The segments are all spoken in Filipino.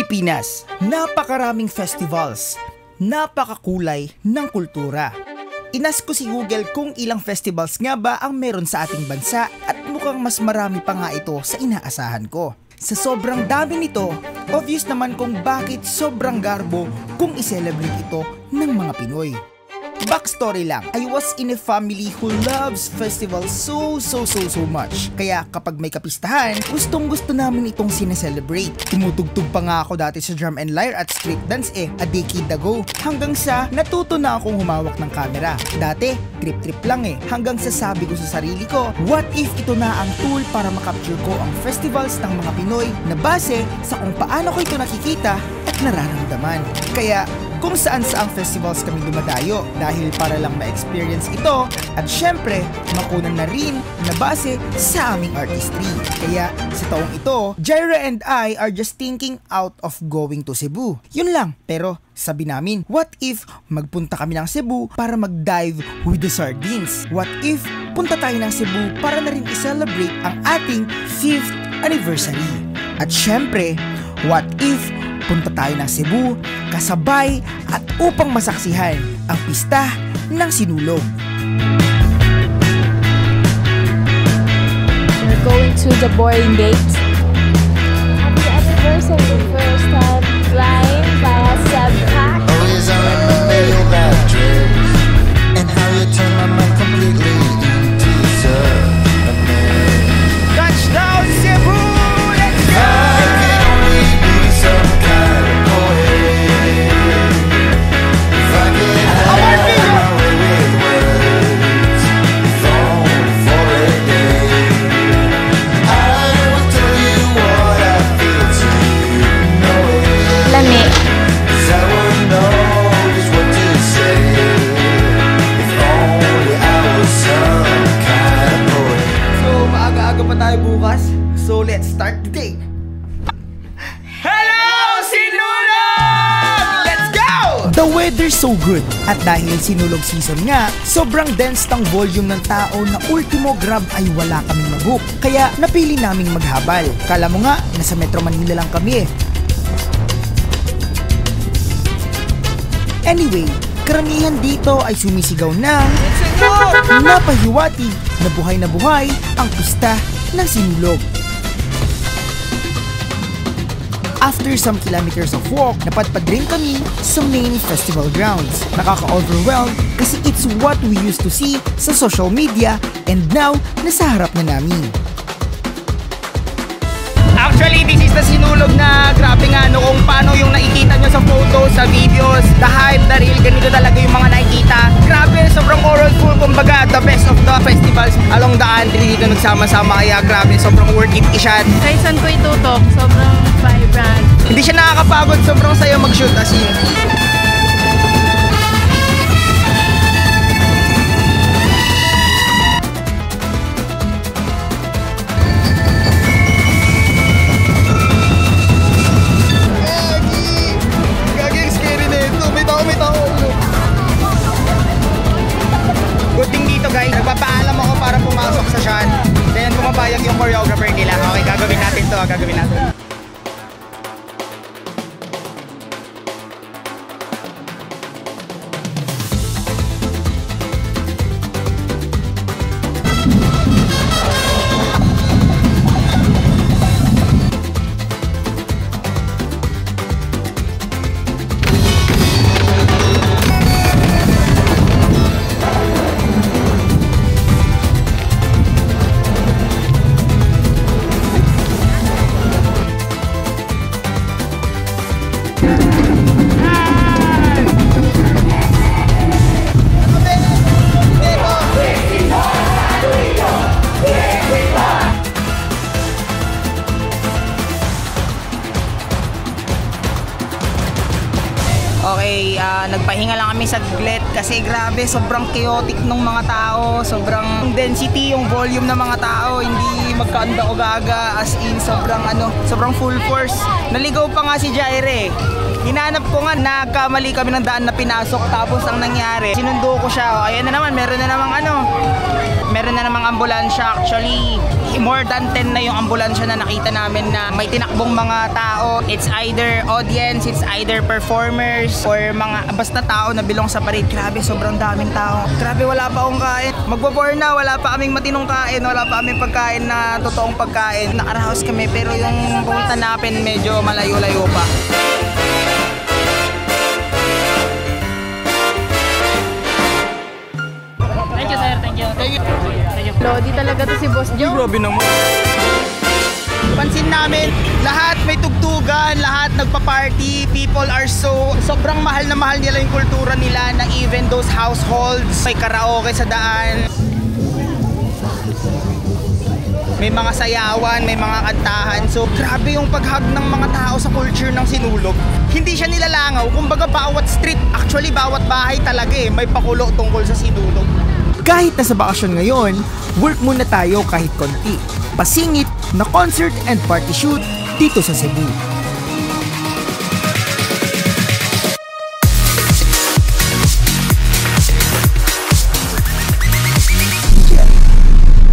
Pilipinas, napakaraming festivals, napakakulay ng kultura. Inas ko si Google kung ilang festivals nga ba ang meron sa ating bansa at mukhang mas marami pa nga ito sa inaasahan ko. Sa sobrang dami nito, obvious naman kung bakit sobrang garbo kung i-celebrate ito ng mga Pinoy. Backstory lang, I was in a family who loves festivals so much. Kaya kapag may kapistahan, gustong gusto namin itong sineselebrate. Tumutugtog pa nga ako dati sa drum and lyre at street dance a decade ago. Hanggang sa natuto na akong humawak ng camera. Dati, trip lang hanggang sa sabi ko sa sarili ko, what if ito na ang tool para makapture ko ang festivals ng mga Pinoy na base sa kung paano ko ito nakikita at nararamdaman. Kaya kung saan-saang festivals kami dumadayo dahil para lang ma-experience ito at syempre makunan na rin na base sa aming artistry. Kaya sa taong ito, Jaira and I are just thinking out of going to Cebu. Yun lang, pero sabi namin, what if magpunta kami ng Cebu para mag-dive with the sardines? What if punta tayo ng Cebu para na rin i-celebrate ang ating 5th anniversary? At syempre, what if punta tayo ng Cebu, kasabay at upang masaksihan ang pista ng Sinulog. We're going to the boarding gate. Happy anniversary, first time flying via Subpac. Always I remember that dress and how you turn my mind completely into something. Touchdown Cebu! Let's go! Bukas. So let's start the day. Hello, Sinulog! Let's go! The weather's so good. At dahil Sinulog season nga, sobrang dense ng volume ng tao na ultimo grab ay wala kaming mag-book. Kaya napili naming maghabal. Kala mo nga, nasa Metro Manila lang kami Anyway, karamihan dito ay sumisigaw ng napahiwatig na buhay ang pista ng Sinulog. After some kilometers of walk, napadpad rin kami sa main festival grounds. Nakaka-overwhelmed kasi it's what we used to see sa social media and now nasa harap na namin. Actually, this is the Sinulog na grabe nga kung paano yung nakikita nyo sa photos, sa videos, the hype, the real, ganito talaga yung mga nakikita. Grabe, sobrang colorful, kumbaga the best of the festivals along the country dito nagsama-sama, kaya grabe, sobrang worth it i-shot. Kahit saan ko itutok, sobrang vibrant. Hindi siya nakakapagod, sobrang saya mag-shoot as in. Good thing dito guys, nagpapaalam ako para pumasok sa shot. Then pumabayag yung choreographer nila. Okay, gagawin natin to, gagawin natin. Okay, nagpahinga lang kami saglit kasi grabe, sobrang chaotic ng mga tao, sobrang density yung volume ng mga tao, hindi magkanda o gaga, as in sobrang sobrang full force. Naligaw pa nga si Jaire. Hinanap ko nga, nagkamali kami ng daan na pinasok. Tapos ang nangyari, sinundo ko siya. Ayan na naman, meron na namang ambulansya. Actually, more than 10 na yung ambulansya na nakita namin na may tinakbong mga tao. It's either audience, it's either performers, or mga basta tao na belong sa parade. Grabe, sobrang daming tao. Grabe, wala pa akong kain. Magbo-4 na, wala pa kaming matinong kain. Wala pa kaming pagkain na totoong pagkain. Nakaraos kami, pero yung pumunta namin medyo malayo-layo pa. Thank you, sir. Thank you. Lodi talaga to si Boss Joe. Grabe naman. Pansin namin, lahat may tugtugan, lahat nagpa-party, people are sobrang mahal na mahal nila yung kultura nila na even those households, may karaoke sa daan. May mga sayawan, may mga kantahan. So grabe yung paghag ng mga tao sa culture ng Sinulog. Hindi siya nilalangaw, kumbaga bawat street, actually bawat bahay talaga may pakulo tungkol sa Sinulog. Kahit nasa bakasyon ngayon, work muna tayo kahit konti. Pasingit na concert and party shoot dito sa Cebu.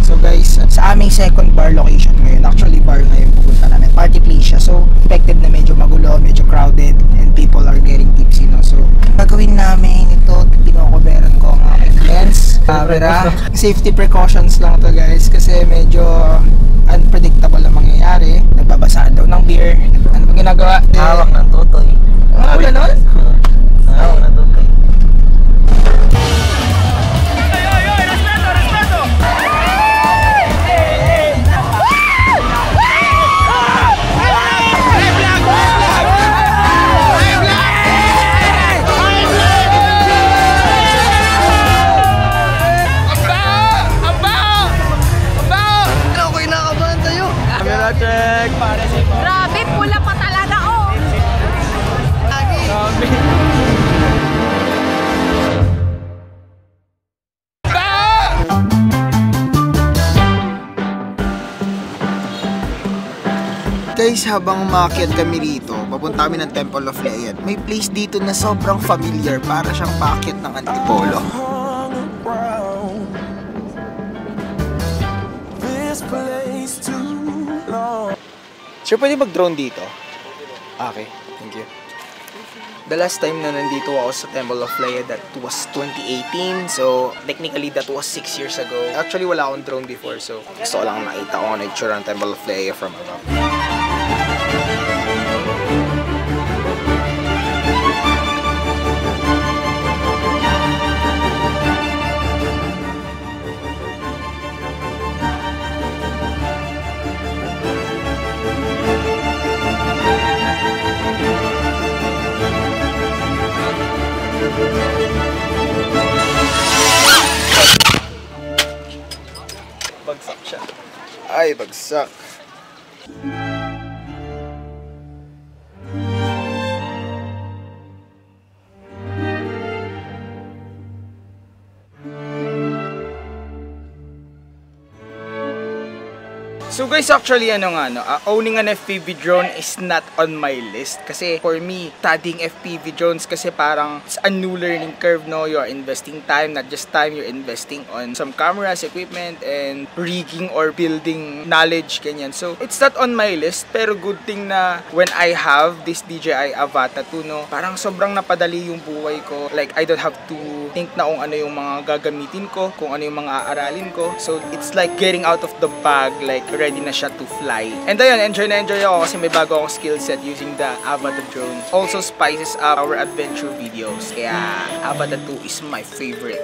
So guys, sa aming second bar location ngayon, actually bar ngayon pupunta namin, party place siya. So expected na medyo magulo, medyo crowded, and people are getting tipsy, no? So gagawin namin ito, pinocoveran ko ang aking lens, camera. Safety precautions lang to guys, kasi medyo unpredictable ang mangyayari. Nagbabasaan daw ng beer. Ano ba ginagawa? Hawak ng tutoy. Ganon? Hawak ng tutoy. Grabe, pula pa talaga, oh! Guys, habang umakyat kami rito, papunta kami ng Temple of Leon. May place dito na sobrang familiar, para siyang paakyat ng Antipolo. Sir, pwede mag-drone dito? Okay, thank you. The last time na nandito ako sa Temple of Leia, that was 2018. So, technically, that was 6 years ago. Actually, wala akong drone before. So, gusto ko lang makita kung ano yung itsura ng Temple of Leia from above. Bagsak siya. Ay, bagsak. So guys, actually owning an FPV drone is not on my list. Kasi for me, studying FPV drones kasi parang it's a new learning curve, no? You're investing time, not just time, you're investing on some cameras, equipment, and rigging or building knowledge, ganyan. So it's not on my list, pero good thing na when I have this DJI Avata 2, no? Parang sobrang napadali yung buhay ko. Like, I don't have to think na kung ano yung mga gagamitin ko, kung ano yung mga aaralin ko. So it's like getting out of the bag, like ready na siya to fly. And ayun, enjoy na enjoy ako kasi may bago akong skill set using the Avata drone. Also spices up our adventure videos. Kaya Avata 2 is my favorite.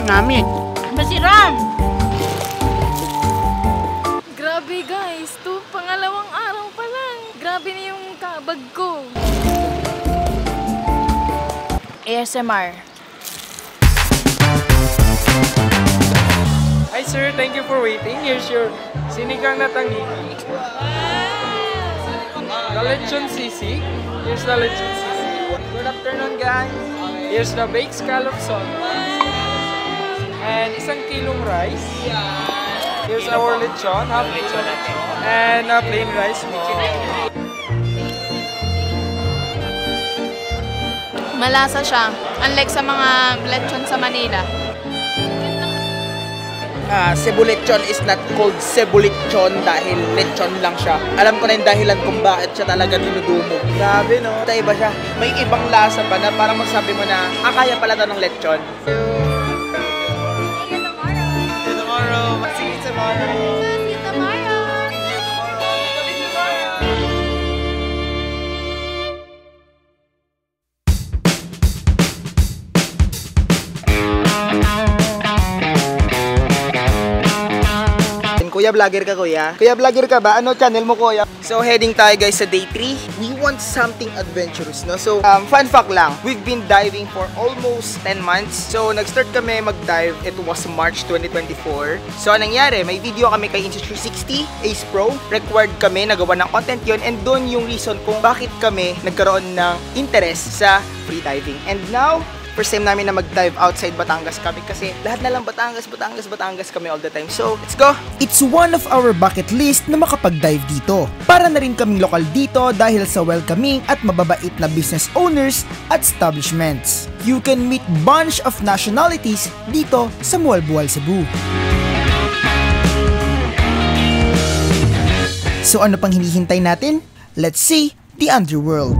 Namin. Basiran! Grabe guys, to pangalawang araw pa lang. Grabe na yung kabag ko. ASMR. Hi sir, thank you for waiting. Here's your sinigang na tangigi. The lechon sisig. Here's the lechon sisig. Good afternoon guys. Here's the baked scallop sauce. And isang kilong rice. Here's our lechon, half lechon. And a plain rice mo. Malasa siya. Unlike sa mga lechon sa Manila. Cebu lechon is not called Cebu lechon dahil lechon lang siya. Alam ko na yung dahilan kung bakit siya talaga dinudumog. Grabe no? Iba siya. May ibang lasa pa na parang masabi mo na, kaya pala ito ng lechon. See you tomorrow. See you tomorrow. Kuya, vlogger ka kuya? Kuya, vlogger ka ba? Ano channel mo kuya? So, heading tayo guys sa day 3. We want something adventurous, no? So, fun fact lang, we've been diving for almost 10 months. So, nag-start kami mag-dive. It was March 2024. So, anong nangyari? May video kami kay Insta360, Ace Pro. Required kami, nagawa ng content yon. And doon yung reason kung bakit kami nagkaroon ng interest sa free diving. And now, first time namin na mag-dive outside Batangas kami kasi lahat na lang Batangas kami all the time. So, let's go! It's one of our bucket list na makapag-dive dito. Para na rin kaming lokal dito dahil sa welcoming at mababait na business owners at establishments. You can meet bunch of nationalities dito sa Mualbual, Cebu. So, ano pang hinihintay natin? Let's see the underworld.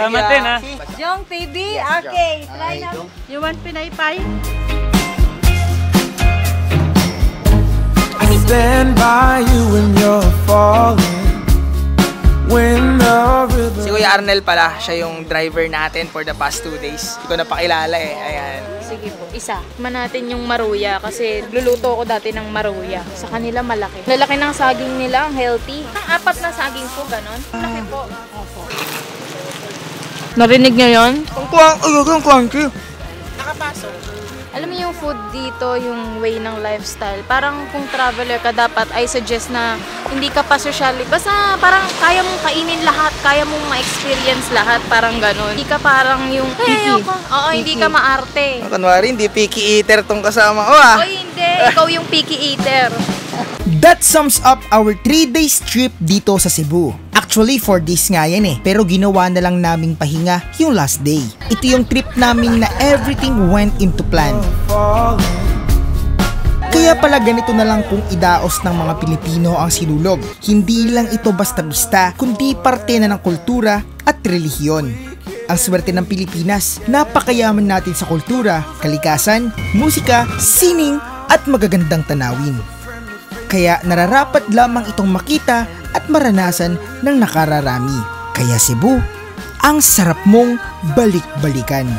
Salamat din ha. Jong TV, okay, try na. You want Pinay Pie? I stand by you when you're falling. When the river... Si Kuya Arnel pala, siya yung driver natin for the past 2 days. Hindi ko napakilala eh, ayan. Sige po, isa. Tikman natin yung maruya kasi luluto ko dati ng maruya. Sa kanila malaki. Lalaki ng saging nila, ang healthy. Ang 4 na saging po, ganon. Laki po. Opo. Narinig niyo yun? Ang crunchy. Nakapasok. Alam mo yung food dito, yung way ng lifestyle. Parang kung traveler ka, dapat I suggest na hindi ka pa socially. Basta parang kaya mong kainin lahat, kaya mong ma-experience lahat, parang ganun. Hindi ka parang yung, oo, hindi ka maarte. Kunwari, hindi picky eater tong kasama ko ah. O hindi, ikaw yung picky eater. That sums up our 3 days trip dito sa Cebu. Actually, 4 days nga yan eh. Pero ginawa na lang naming pahinga yung last day. Ito yung trip namin na everything went into plan. Kaya pala ganito na lang kung idaos ng mga Pilipino ang sinulog. Hindi lang ito basta-basta, kundi parte na ng kultura at relihiyon. Ang swerte ng Pilipinas, napakayaman natin sa kultura, kalikasan, musika, sining at magagandang tanawin. Kaya nararapat lamang itong makita at maranasan ng nakararami. Kaya Cebu, ang sarap mong balik-balikan.